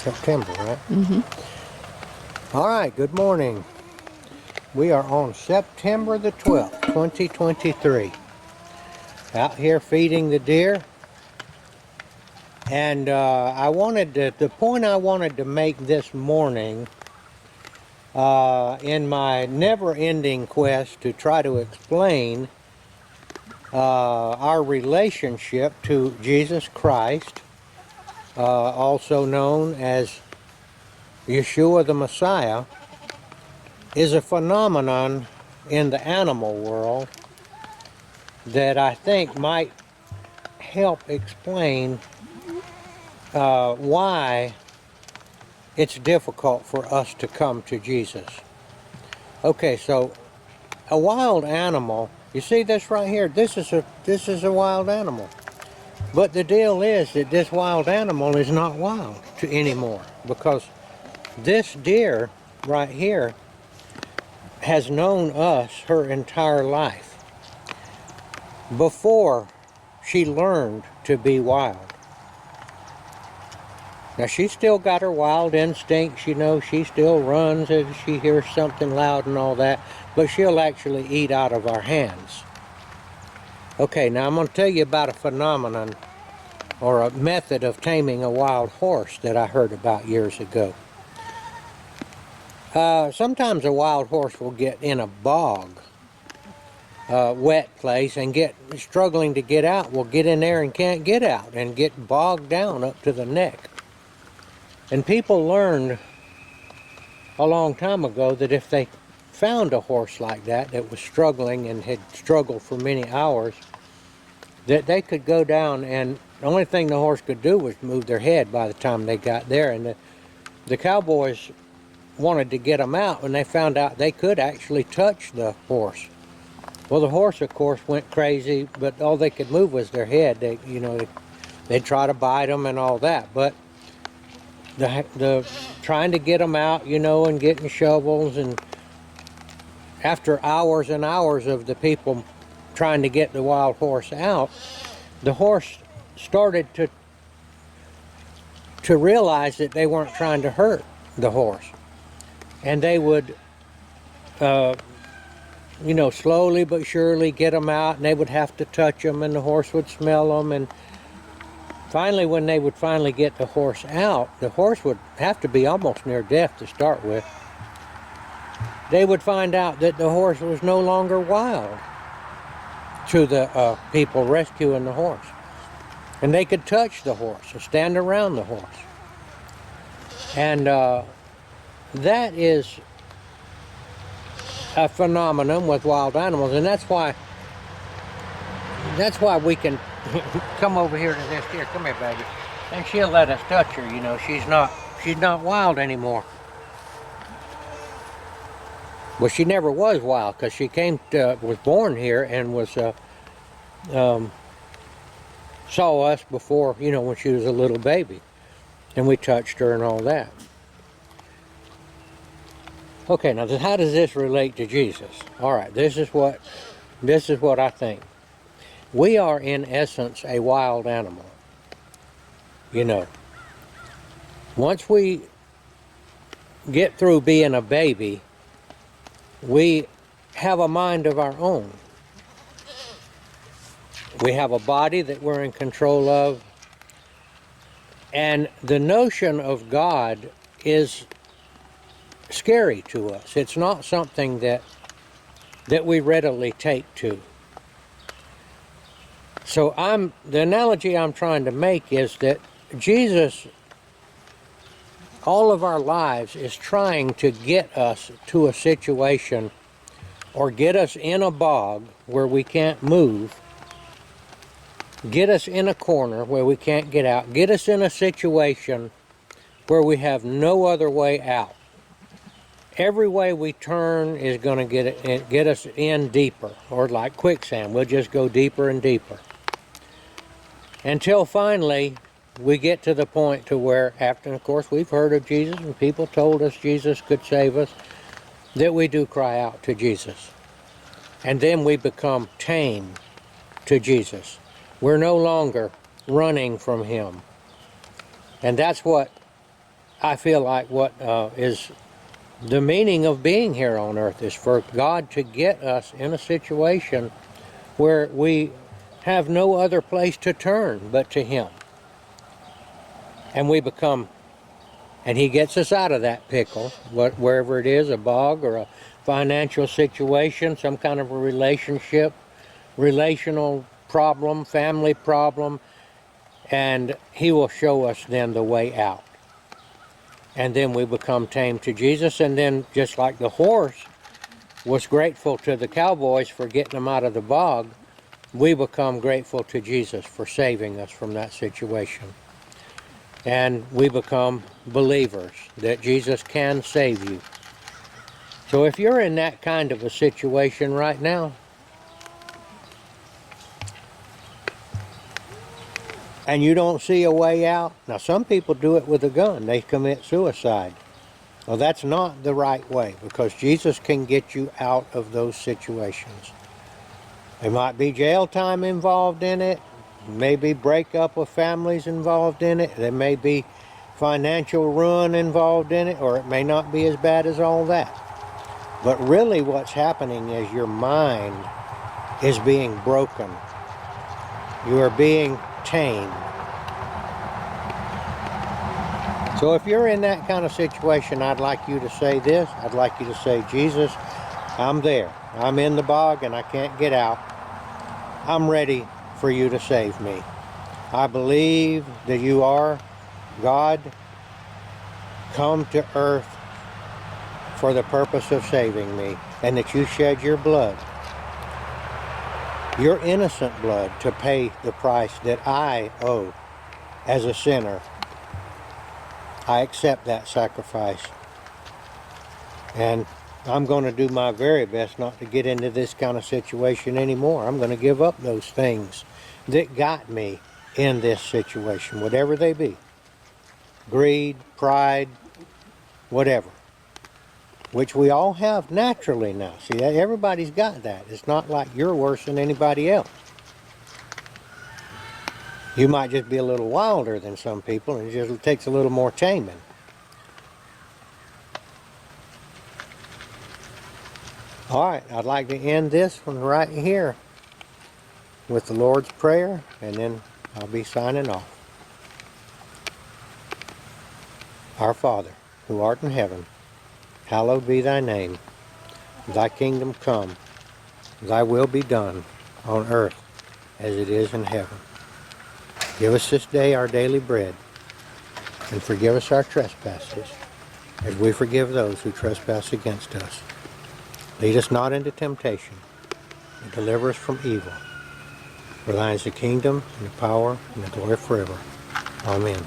September, right? All right, good morning. We are on September the 12th, 2023. Out here feeding the deer. And the point I wanted to make this morning in my never-ending quest to try to explain our relationship to Jesus Christ, also known as Yeshua the Messiah, is a phenomenon in the animal world that I think might help explain why it's difficult for us to come to Jesus. Okay, so a wild animal, you see this right here, this is a wild animal. But the deal is that this wild animal is not wild anymore, because this deer right here has known us her entire life before she learned to be wild. Now, she's still got her wild instincts, you know, she still runs if she hears something loud and all that, but she'll actually eat out of our hands. Okay, now I'm going to tell you about a phenomenon or a method of taming a wild horse that I heard about years ago. Sometimes a wild horse will get in a bog, wet place, and struggling to get out, will get in there and can't get out and get bogged down up to the neck. And people learned a long time ago that if they found a horse like that was struggling and had struggled for many hours, that they could go down, and the only thing the horse could do was move their head by the time they got there. And the cowboys wanted to get them out when they found out they could actually touch the horse. Well, the horse, of course, went crazy, but all they could move was their head. They'd try to bite them and all that, but the trying to get them out, you know, and getting shovels, and after hours and hours of the people trying to get the wild horse out, the horse started to realize that they weren't trying to hurt the horse, and they would slowly but surely get them out, and they would have to touch them, and the horse would smell them, and finally, when they would finally get the horse out, the horse would have to be almost near death to start with. They would find out that the horse was no longer wild to the people rescuing the horse. And they could touch the horse or stand around the horse. And that is a phenomenon with wild animals, and that's why we can come over here to this deer. Come here, baby. And she'll let us touch her, you know. She's not wild anymore. Well, she never was wild, because she was born here and was saw us before, you know, when she was a little baby, and we touched her and all that. Okay, now how does this relate to Jesus? All right, this is what I think. We are, in essence, a wild animal. You know, once we get through being a baby, we have a mind of our own. We have a body that we're in control of. And the notion of God is scary to us. It's not something that we readily take to. So the analogy I'm trying to make is that Jesus, all of our lives, is trying to get us to a situation or get us in a bog where we can't move, get us in a corner where we can't get out, get us in a situation where we have no other way out. Every way we turn is going to get us in deeper, or like quicksand, we'll just go deeper and deeper. Until finally, we get to the point to where, after, of course, we've heard of Jesus and people told us Jesus could save us, that we do cry out to Jesus. And then we become tame to Jesus. We're no longer running from Him. And that's what I feel like what is the meaning of being here on earth is for God to get us in a situation where we have no other place to turn but to Him. And we become, and He gets us out of that pickle, wherever it is, a bog or a financial situation, some kind of a relationship, relational problem, family problem, and He will show us then the way out. And then we become tame to Jesus, and then just like the horse was grateful to the cowboys for getting them out of the bog, we become grateful to Jesus for saving us from that situation. And we become believers that Jesus can save you. So if you're in that kind of a situation right now, and you don't see a way out, now some people do it with a gun, they commit suicide. Well, that's not the right way, because Jesus can get you out of those situations. There might be jail time involved in it, maybe breakup of families involved in it, there may be financial ruin involved in it, or it may not be as bad as all that. But really what's happening is your mind is being broken. You are being tamed. So if you're in that kind of situation, I'd like you to say this. I'd like you to say, Jesus, I'm there. I'm in the bog and I can't get out. I'm ready for you to save me. I believe that you are God, come to earth for the purpose of saving me, and that you shed your blood, your innocent blood, to pay the price that I owe as a sinner. I accept that sacrifice, and I'm going to do my very best not to get into this kind of situation anymore. I'm going to give up those things that got me in this situation, whatever they be. Greed, pride, whatever. Which we all have naturally now. See, everybody's got that. It's not like you're worse than anybody else. You might just be a little wilder than some people, and it just takes a little more taming. All right, I'd like to end this one right here with the Lord's Prayer, and then I'll be signing off. Our Father, who art in heaven, hallowed be thy name. Thy kingdom come. Thy will be done on earth as it is in heaven. Give us this day our daily bread, and forgive us our trespasses, as we forgive those who trespass against us. Lead us not into temptation, but deliver us from evil. For thine is the kingdom, and the power, and the glory forever. Amen.